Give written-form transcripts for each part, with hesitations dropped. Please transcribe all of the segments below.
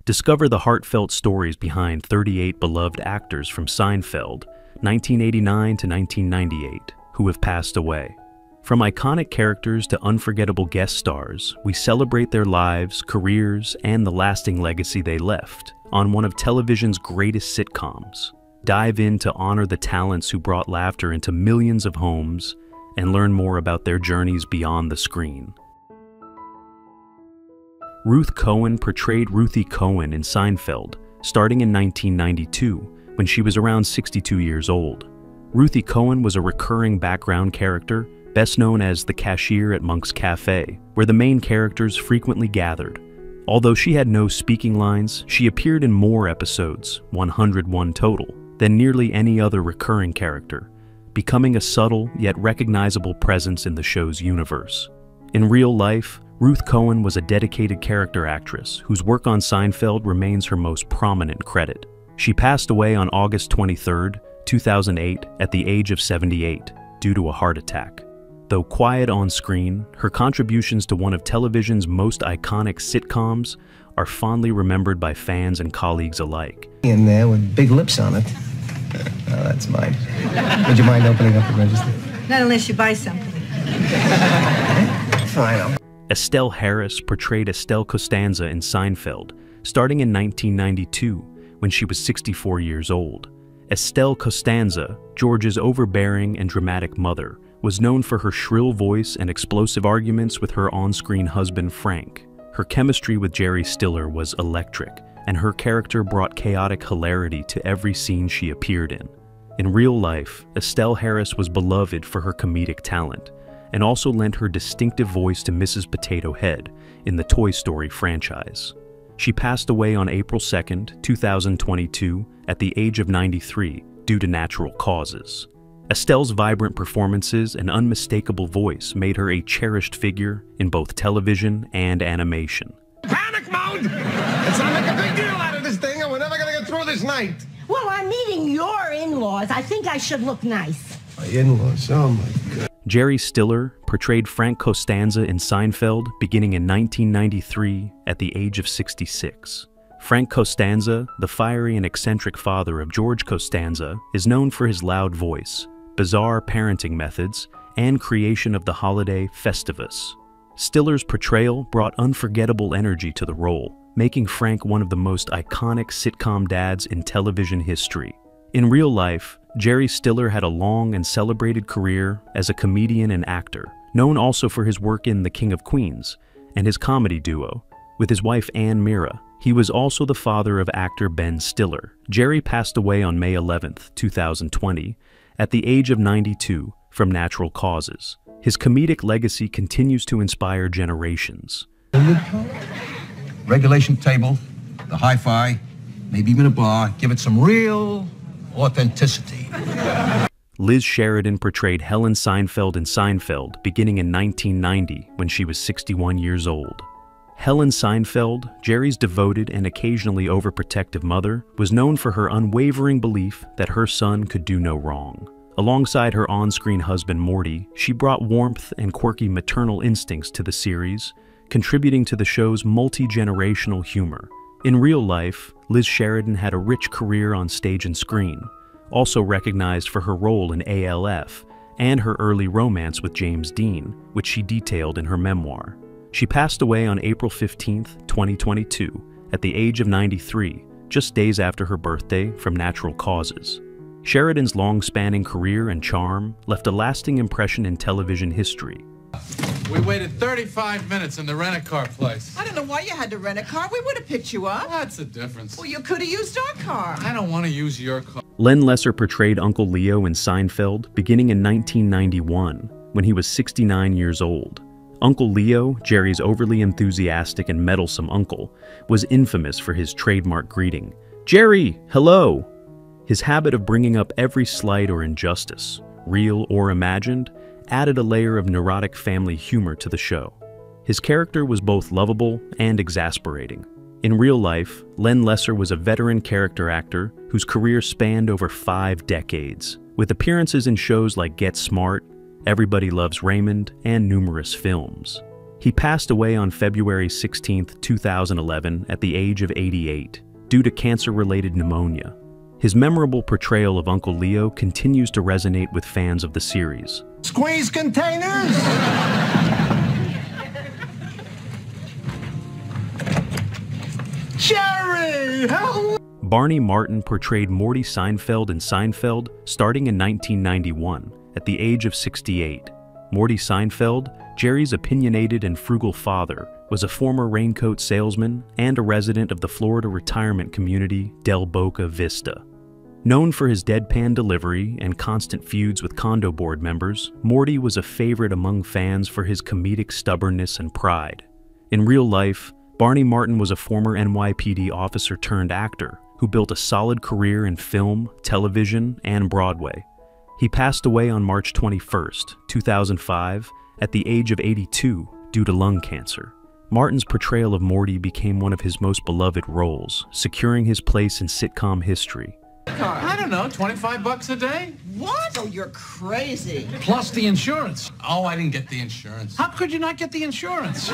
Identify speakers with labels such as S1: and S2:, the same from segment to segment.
S1: Discover the heartfelt stories behind 38 beloved actors from Seinfeld, 1989 to 1998, who have passed away. From iconic characters to unforgettable guest stars, we celebrate their lives, careers, and the lasting legacy they left on one of television's greatest sitcoms. Dive in to honor the talents who brought laughter into millions of homes and learn more about their journeys beyond the screen. Ruth Cohen portrayed Ruthie Cohen in Seinfeld, starting in 1992, when she was around 62 years old. Ruthie Cohen was a recurring background character, best known as the cashier at Monk's Cafe, where the main characters frequently gathered. Although she had no speaking lines, she appeared in more episodes, 101 total, than nearly any other recurring character, becoming a subtle yet recognizable presence in the show's universe. In real life, Ruth Cohen was a dedicated character actress whose work on Seinfeld remains her most prominent credit. She passed away on August 23, 2008, at the age of 78, due to a heart attack. Though quiet on screen, her contributions to one of television's most iconic sitcoms are fondly remembered by fans and colleagues alike.
S2: In there with big lips on it. Oh, that's mine. Would you mind opening up the register?
S3: Not unless you buy something.
S2: Fine.
S1: Estelle Harris portrayed Estelle Costanza in Seinfeld, starting in 1992, when she was 64 years old. Estelle Costanza, George's overbearing and dramatic mother, was known for her shrill voice and explosive arguments with her on-screen husband Frank. Her chemistry with Jerry Stiller was electric, and her character brought chaotic hilarity to every scene she appeared in. In real life, Estelle Harris was beloved for her comedic talent, and also lent her distinctive voice to Mrs. Potato Head in the Toy Story franchise. She passed away on April 2, 2022, at the age of 93 due to natural causes. Estelle's vibrant performances and unmistakable voice made her a cherished figure in both television and animation.
S2: Panic mode! Let's not make a big deal out of this thing, and we're never gonna get through this night.
S4: Well, I'm meeting your in-laws. I think I should look nice.
S2: My in-laws, oh my God.
S1: Jerry Stiller portrayed Frank Costanza in Seinfeld beginning in 1993 at the age of 66. Frank Costanza, the fiery and eccentric father of George Costanza, is known for his loud voice, bizarre parenting methods, and creation of the holiday Festivus. Stiller's portrayal brought unforgettable energy to the role, making Frank one of the most iconic sitcom dads in television history. In real life, Jerry Stiller had a long and celebrated career as a comedian and actor, known also for his work in The King of Queens and his comedy duo with his wife Ann Mira. He was also the father of actor Ben Stiller. Jerry passed away on May 11, 2020, at the age of 92 from natural causes. His comedic legacy continues to inspire generations.
S5: Regulation table, the hi-fi, maybe even a bar. Give it some real authenticity.
S1: Liz Sheridan portrayed Helen Seinfeld in Seinfeld beginning in 1990 when she was 61 years old. Helen Seinfeld, Jerry's devoted and occasionally overprotective mother, was known for her unwavering belief that her son could do no wrong. Alongside her on-screen husband Morty, she brought warmth and quirky maternal instincts to the series, contributing to the show's multi-generational humor. In real life, Liz Sheridan had a rich career on stage and screen, also recognized for her role in ALF and her early romance with James Dean, which she detailed in her memoir. She passed away on April 15, 2022, at the age of 93, just days after her birthday from natural causes. Sheridan's long-spanning career and charm left a lasting impression in television history.
S6: We waited 35 minutes in the rent-a-car place.
S3: I don't know why you had to rent a car. We would have picked you up.
S6: What's the difference?
S3: Well, you could have used our car.
S6: I don't want to use your car.
S1: Len Leser portrayed Uncle Leo in Seinfeld beginning in 1991, when he was 69 years old. Uncle Leo, Jerry's overly enthusiastic and meddlesome uncle, was infamous for his trademark greeting, "Jerry, hello!" His habit of bringing up every slight or injustice, real or imagined, added a layer of neurotic family humor to the show. His character was both lovable and exasperating. In real life, Len Leser was a veteran character actor whose career spanned over 5 decades, with appearances in shows like Get Smart, Everybody Loves Raymond, and numerous films. He passed away on February 16, 2011, at the age of 88, due to cancer-related pneumonia. His memorable portrayal of Uncle Leo continues to resonate with fans of the series.
S2: Squeeze containers! Jerry! Help!
S1: Barney Martin portrayed Morty Seinfeld in Seinfeld starting in 1991, at the age of 68. Morty Seinfeld, Jerry's opinionated and frugal father, was a former raincoat salesman and a resident of the Florida retirement community Del Boca Vista. Known for his deadpan delivery and constant feuds with condo board members, Morty was a favorite among fans for his comedic stubbornness and pride. In real life, Barney Martin was a former NYPD officer turned actor who built a solid career in film, television, and Broadway. He passed away on March 21, 2005, at the age of 82 due to lung cancer. Martin's portrayal of Morty became one of his most beloved roles, securing his place in sitcom history.
S6: I don't know, 25 bucks a day?
S3: What? Oh, you're crazy.
S6: Plus the insurance.
S5: Oh, I didn't get the insurance.
S6: How could you not get the insurance?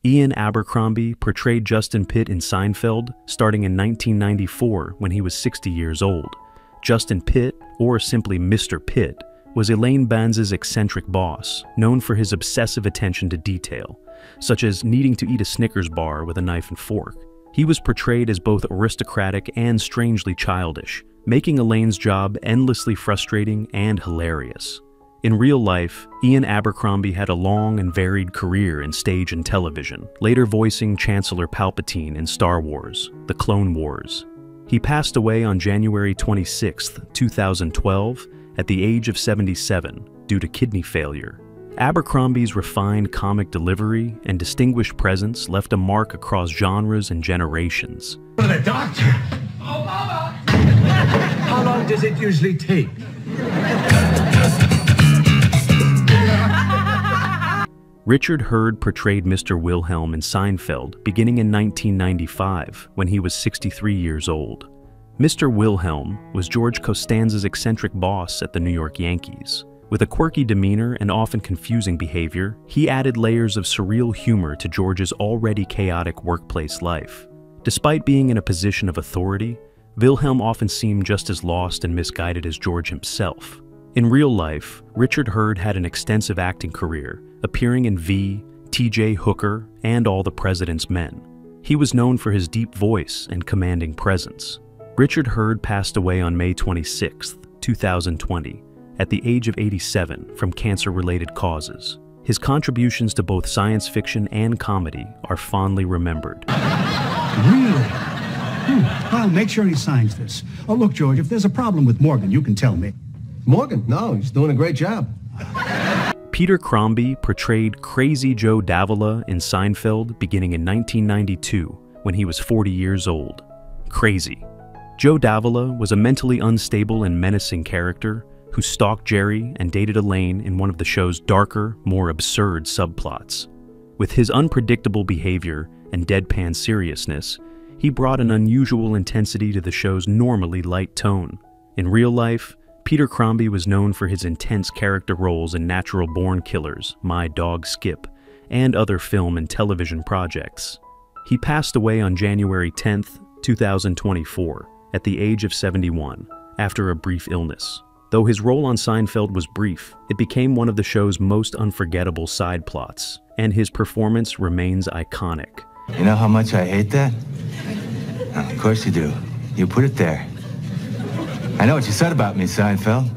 S1: Ian Abercrombie portrayed Justin Pitt in Seinfeld starting in 1994 when he was 60 years old. Justin Pitt, or simply Mr. Pitt, was Elaine Benes' eccentric boss, known for his obsessive attention to detail, such as needing to eat a Snickers bar with a knife and fork. He was portrayed as both aristocratic and strangely childish, making Elaine's job endlessly frustrating and hilarious. In real life, Ian Abercrombie had a long and varied career in stage and television, later voicing Chancellor Palpatine in Star Wars: The Clone Wars. He passed away on January 26, 2012, at the age of 77 due to kidney failure. Abercrombie's refined comic delivery and distinguished presence left a mark across genres and generations.
S2: For the doctor!
S5: Oh, Mama! How long does it usually take?
S1: Richard Hurd portrayed Mr. Wilhelm in Seinfeld beginning in 1995 when he was 63 years old. Mr. Wilhelm was George Costanza's eccentric boss at the New York Yankees. With a quirky demeanor and often confusing behavior, he added layers of surreal humor to George's already chaotic workplace life. Despite being in a position of authority, Wilhelm often seemed just as lost and misguided as George himself. In real life, Richard Hurd had an extensive acting career, appearing in V, T.J. Hooker, and All the President's Men. He was known for his deep voice and commanding presence. Richard Hurd passed away on May 26, 2020, at the age of 87 from cancer-related causes. His contributions to both science fiction and comedy are fondly remembered.
S7: Really? I'll make sure he signs this. Oh, look, George, if there's a problem with Morgan, you can tell me.
S2: Morgan? No, he's doing a great job.
S1: Peter Crombi portrayed Crazy Joe Davila in Seinfeld beginning in 1992 when he was 40 years old. Crazy. Joe Davila was a mentally unstable and menacing character who stalked Jerry and dated Elaine in one of the show's darker, more absurd subplots. With his unpredictable behavior and deadpan seriousness, he brought an unusual intensity to the show's normally light tone. In real life, Peter Crombi was known for his intense character roles in Natural Born Killers, My Dog Skip, and other film and television projects. He passed away on January 10, 2024, at the age of 71, after a brief illness. Though his role on Seinfeld was brief, it became one of the show's most unforgettable side plots, and his performance remains iconic.
S8: You know how much I hate that? Of course you do. You put it there. I know what you said about me, Seinfeld.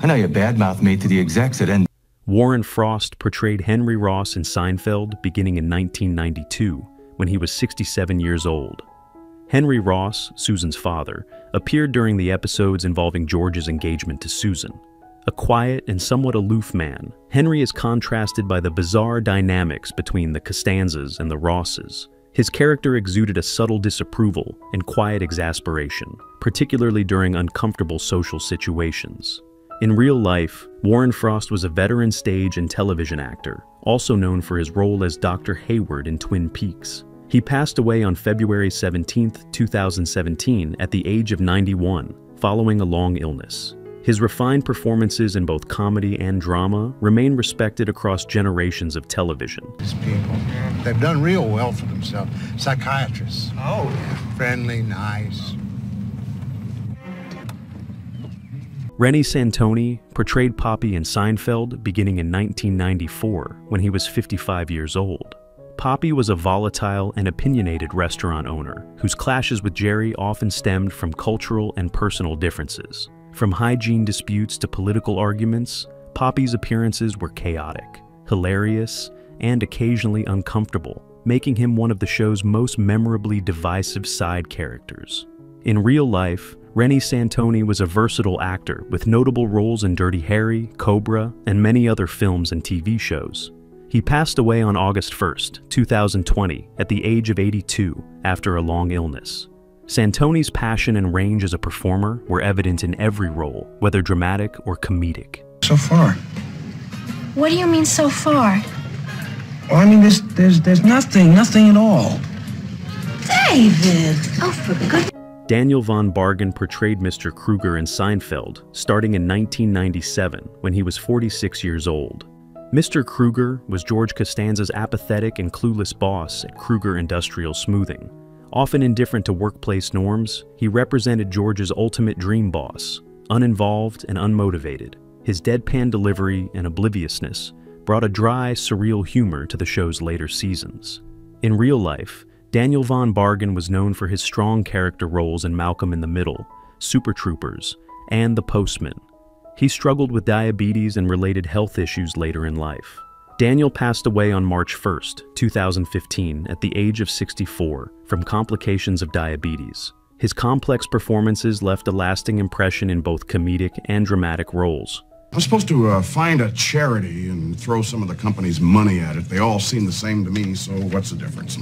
S8: I know you badmouthed me to the execs at N.
S1: Warren Frost portrayed Henry Ross in Seinfeld beginning in 1992, when he was 67 years old. Henry Ross, Susan's father, appeared during the episodes involving George's engagement to Susan. A quiet and somewhat aloof man, Henry is contrasted by the bizarre dynamics between the Costanzas and the Rosses. His character exuded a subtle disapproval and quiet exasperation, particularly during uncomfortable social situations. In real life, Warren Frost was a veteran stage and television actor, also known for his role as Dr. Hayward in Twin Peaks. He passed away on February 17, 2017, at the age of 91, following a long illness. His refined performances in both comedy and drama remain respected across generations of television.
S9: These people, they've done real well for themselves. Psychiatrists. Oh, friendly, nice.
S1: Reese Santon portrayed Poppy in Seinfeld beginning in 1994 when he was 55 years old. Poppy was a volatile and opinionated restaurant owner whose clashes with Jerry often stemmed from cultural and personal differences. From hygiene disputes to political arguments, Poppy's appearances were chaotic, hilarious, and occasionally uncomfortable, making him one of the show's most memorably divisive side characters. In real life, Reese Santon was a versatile actor with notable roles in Dirty Harry, Cobra, and many other films and TV shows. He passed away on August 1st, 2020, at the age of 82 after a long illness. Santon's passion and range as a performer were evident in every role, whether dramatic or comedic.
S2: So far.
S4: What do you mean so far?
S2: Well, I mean, there's nothing at all.
S4: David! Oh, for goodness.
S1: Daniel von Bargen portrayed Mr. Kruger in Seinfeld, starting in 1997 when he was 46 years old. Mr. Kruger was George Costanza's apathetic and clueless boss at Kruger Industrial Smoothing. Often indifferent to workplace norms, he represented George's ultimate dream boss, uninvolved and unmotivated. His deadpan delivery and obliviousness brought a dry, surreal humor to the show's later seasons. In real life, Daniel von Bargen was known for his strong character roles in Malcolm in the Middle, Super Troopers, and The Postman. He struggled with diabetes and related health issues later in life. Daniel passed away on March 1st, 2015, at the age of 64 from complications of diabetes. His complex performances left a lasting impression in both comedic and dramatic roles.
S10: I'm supposed to find a charity and throw some of the company's money at it. They all seem the same to me, so what's the difference?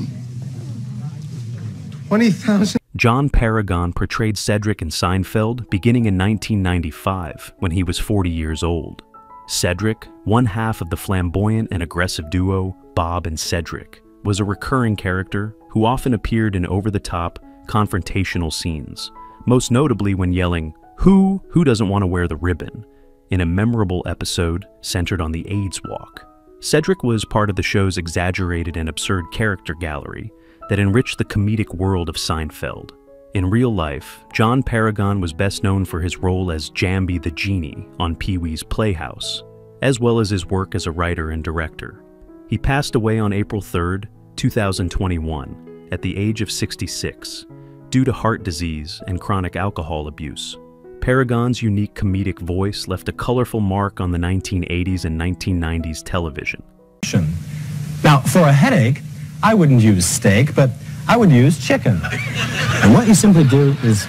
S2: 20,000?
S1: John Paragon portrayed Cedric in Seinfeld beginning in 1995 when he was 40 years old. Cedric, one half of the flamboyant and aggressive duo Bob and Cedric, was a recurring character who often appeared in over-the-top, confrontational scenes, most notably when yelling, "Who doesn't want to wear the ribbon?" in a memorable episode centered on the AIDS walk. Cedric was part of the show's exaggerated and absurd character gallery that enriched the comedic world of Seinfeld. In real life, John Paragon was best known for his role as Jambi the Genie on Pee-wee's Playhouse, as well as his work as a writer and director. He passed away on April 3rd, 2021, at the age of 66, due to heart disease and chronic alcohol abuse. Paragon's unique comedic voice left a colorful mark on the 1980s and 1990s television.
S11: Now, for a headache, I wouldn't use steak, but I would use chicken. And what you simply do is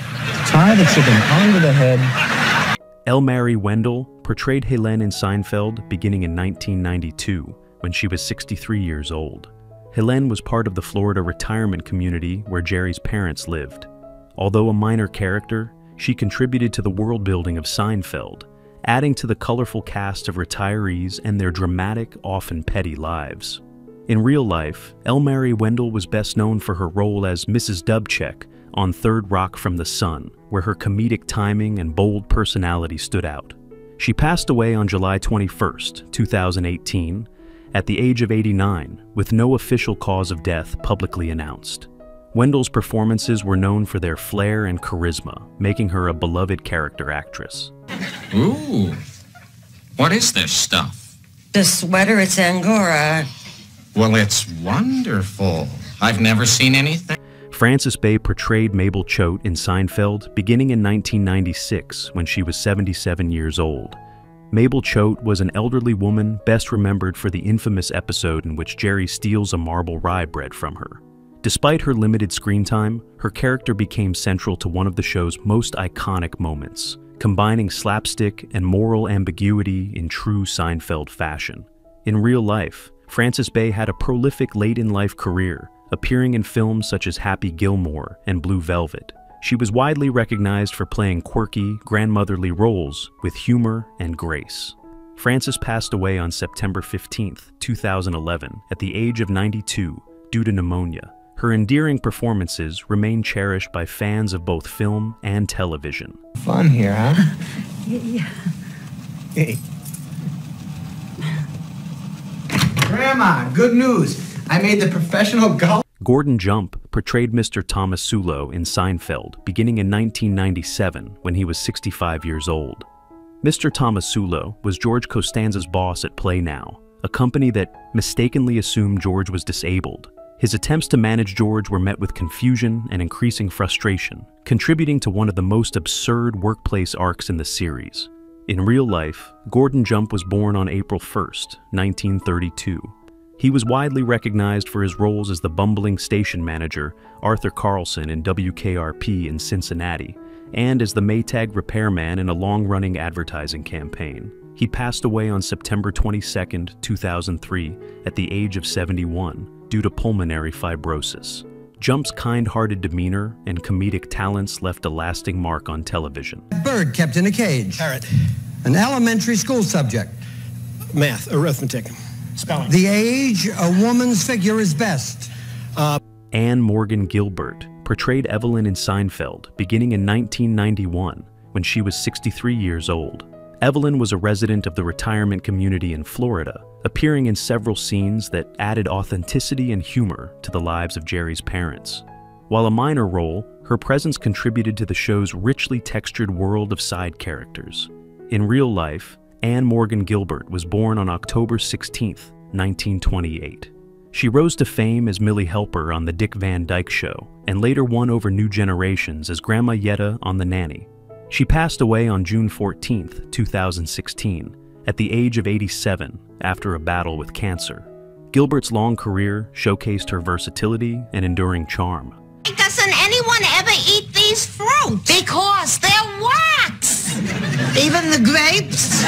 S11: tie the chicken onto the head.
S1: Elmyr Wendell portrayed Helene in Seinfeld beginning in 1992 when she was 63 years old. Helene was part of the Florida retirement community where Jerry's parents lived. Although a minor character, she contributed to the world building of Seinfeld, adding to the colorful cast of retirees and their dramatic, often petty lives. In real life, Elmyr Wendell was best known for her role as Mrs. Dubček on Third Rock from the Sun, where her comedic timing and bold personality stood out. She passed away on July 21st, 2018, at the age of 89, with no official cause of death publicly announced. Wendell's performances were known for their flair and charisma, making her a beloved character actress.
S12: Ooh, what is this stuff?
S3: The sweater, it's Angora.
S12: Well, it's wonderful. I've never seen anything.
S1: Frances Bay portrayed Mabel Choate in Seinfeld beginning in 1996 when she was 77 years old. Mabel Choate was an elderly woman best remembered for the infamous episode in which Jerry steals a marble rye bread from her. Despite her limited screen time, her character became central to one of the show's most iconic moments, combining slapstick and moral ambiguity in true Seinfeld fashion. In real life, Frances Bay had a prolific late-in-life career, appearing in films such as Happy Gilmore and Blue Velvet. She was widely recognized for playing quirky, grandmotherly roles with humor and grace. Frances passed away on September 15, 2011, at the age of 92 due to pneumonia. Her endearing performances remain cherished by fans of both film and television.
S2: Fun here, huh?
S4: Yeah.
S2: Hey.
S13: Grandma, good news. I made the professional golf.
S1: Gordon Jump portrayed Mr. Tomasulo in Seinfeld beginning in 1997 when he was 65 years old. Mr. Tomasulo was George Costanza's boss at Play Now, a company that mistakenly assumed George was disabled. His attempts to manage George were met with confusion and increasing frustration, contributing to one of the most absurd workplace arcs in the series. In real life, Gordon Jump was born on April 1st, 1932. He was widely recognized for his roles as the bumbling station manager Arthur Carlson in WKRP in Cincinnati, and as the Maytag repairman in a long-running advertising campaign. He passed away on September 22, 2003, at the age of 71, due to pulmonary fibrosis. Jump's kind-hearted demeanor and comedic talents left a lasting mark on television.
S14: Bird kept in a cage.
S2: Parrot.
S14: An elementary school subject.
S2: Math, arithmetic, spelling.
S14: The age a woman's figure is best.
S1: Anne Morgan Gilbert portrayed Evelyn in Seinfeld beginning in 1991 when she was 63 years old. Evelyn was a resident of the retirement community in Florida, appearing in several scenes that added authenticity and humor to the lives of Jerry's parents. While a minor role, her presence contributed to the show's richly textured world of side characters. In real life, Anne Morgan Gilbert was born on October 16, 1928. She rose to fame as Millie Helper on The Dick Van Dyke Show, and later won over new generations as Grandma Yetta on The Nanny. She passed away on June 14, 2016, at the age of 87 after a battle with cancer. Gilbert's long career showcased her versatility and enduring charm.
S3: Why doesn't anyone ever eat these fruits? Because they're wax! Even the grapes?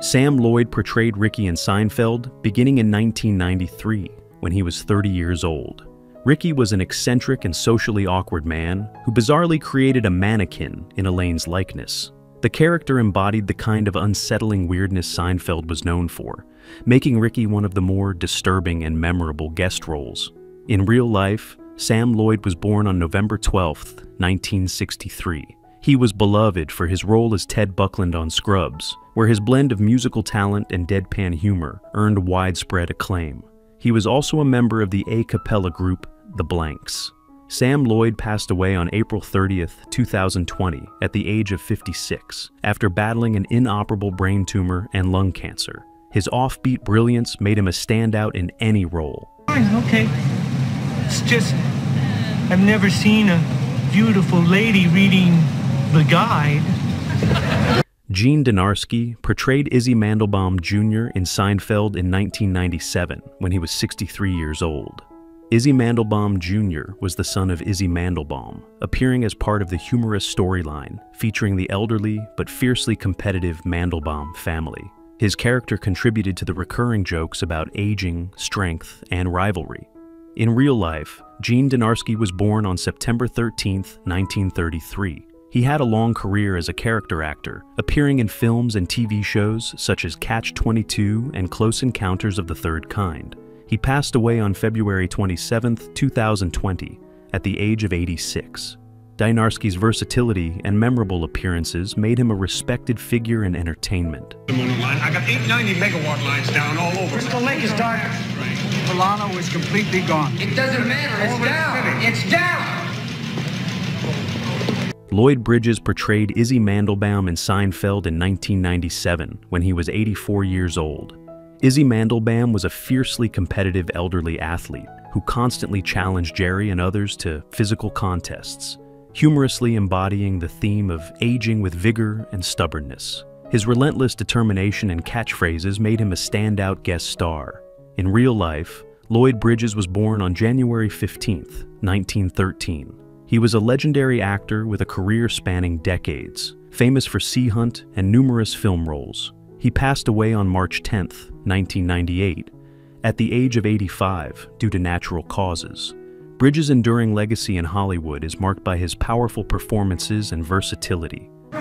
S1: Sam Lloyd portrayed Ricky in Seinfeld beginning in 1993, when he was 30 years old. Ricky was an eccentric and socially awkward man who bizarrely created a mannequin in Elaine's likeness. The character embodied the kind of unsettling weirdness Seinfeld was known for, making Ricky one of the more disturbing and memorable guest roles. In real life, Sam Lloyd was born on November 12, 1963. He was beloved for his role as Ted Buckland on Scrubs, where his blend of musical talent and deadpan humor earned widespread acclaim. He was also a member of the a cappella group, The Blanks. Sam Lloyd passed away on April 30, 2020, at the age of 56, after battling an inoperable brain tumor and lung cancer. His offbeat brilliance made him a standout in any role.
S15: Fine, okay. It's just, I've never seen a beautiful lady reading the guide.
S1: Gene Dynarski portrayed Izzy Mandelbaum Jr. in Seinfeld in 1997 when he was 63 years old. Izzy Mandelbaum Jr. was the son of Izzy Mandelbaum, appearing as part of the humorous storyline featuring the elderly but fiercely competitive Mandelbaum family. His character contributed to the recurring jokes about aging, strength, and rivalry. In real life, Gene Dynarski was born on September 13, 1933. He had a long career as a character actor, appearing in films and TV shows such as Catch-22 and Close Encounters of the Third Kind. He passed away on February 27, 2020, at the age of 86. Dynarski's versatility and memorable appearances made him a respected figure in entertainment.
S16: I got 890 megawatt lines down all over.
S17: Crystal Lake is dark. Milano is completely gone.
S16: It doesn't matter. It's down. It's down.
S1: Lloyd Bridges portrayed Izzy Mandelbaum in Seinfeld in 1997 when he was 84 years old. Izzy Mandelbaum was a fiercely competitive elderly athlete who constantly challenged Jerry and others to physical contests, humorously embodying the theme of aging with vigor and stubbornness. His relentless determination and catchphrases made him a standout guest star. In real life, Lloyd Bridges was born on January 15, 1913. He was a legendary actor with a career spanning decades, famous for Sea Hunt and numerous film roles. He passed away on March 10, 1998, at the age of 85 due to natural causes. Bridges' enduring legacy in Hollywood is marked by his powerful performances and versatility.
S2: My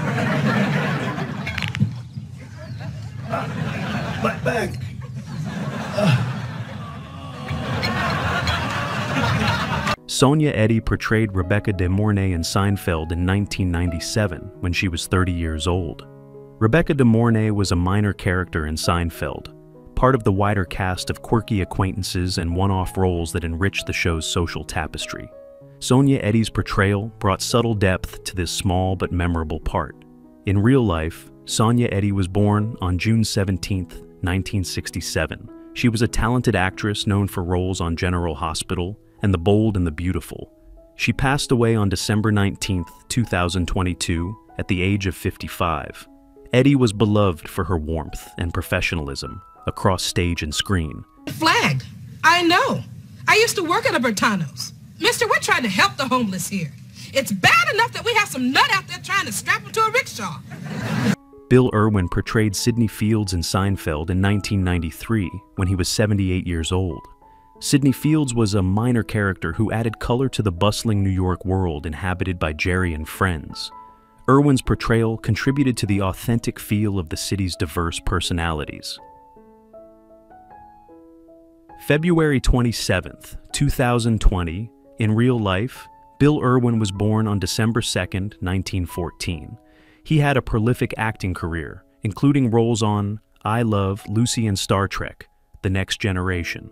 S2: bag.
S1: Sonia Eddie portrayed Rebecca De Mornay in Seinfeld in 1997 when she was 30 years old. Rebecca De Mornay was a minor character in Seinfeld, part of the wider cast of quirky acquaintances and one-off roles that enriched the show's social tapestry. Sonia Eddie's portrayal brought subtle depth to this small but memorable part. In real life, Sonia Eddie was born on June 17, 1967. She was a talented actress known for roles on General Hospital and The Bold and the Beautiful. She passed away on December 19, 2022, at the age of 55. Eddie was beloved for her warmth and professionalism across stage and screen.
S18: Flag. I know. I used to work at a Bertano's. Mister, we're trying to help the homeless here. It's bad enough that we have some nut out there trying to strap them to a rickshaw.
S1: Bill Irwin portrayed Sidney Fields in Seinfeld in 1993 when he was 78 years old. Sidney Fields was a minor character who added color to the bustling New York world inhabited by Jerry and friends. Irwin's portrayal contributed to the authentic feel of the city's diverse personalities. February 27, 2020, in real life, Bill Irwin was born on December 2, 1914. He had a prolific acting career, including roles on I Love, Lucy and Star Trek, The Next Generation.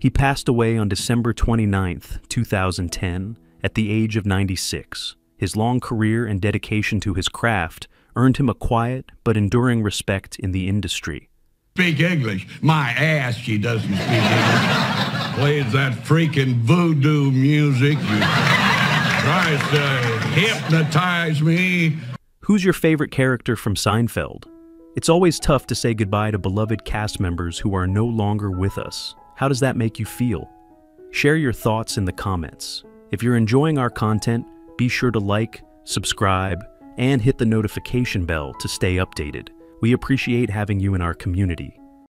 S1: He passed away on December 29, 2010, at the age of 96. His long career and dedication to his craft earned him a quiet but enduring respect in the industry.
S10: Speak English. My ass, she doesn't speak English. Plays that freaking voodoo music. Tries to hypnotize me.
S1: Who's your favorite character from Seinfeld? It's always tough to say goodbye to beloved cast members who are no longer with us. How does that make you feel? Share your thoughts in the comments. If you're enjoying our content, be sure to like, subscribe, and hit the notification bell to stay updated. We appreciate having you in our community.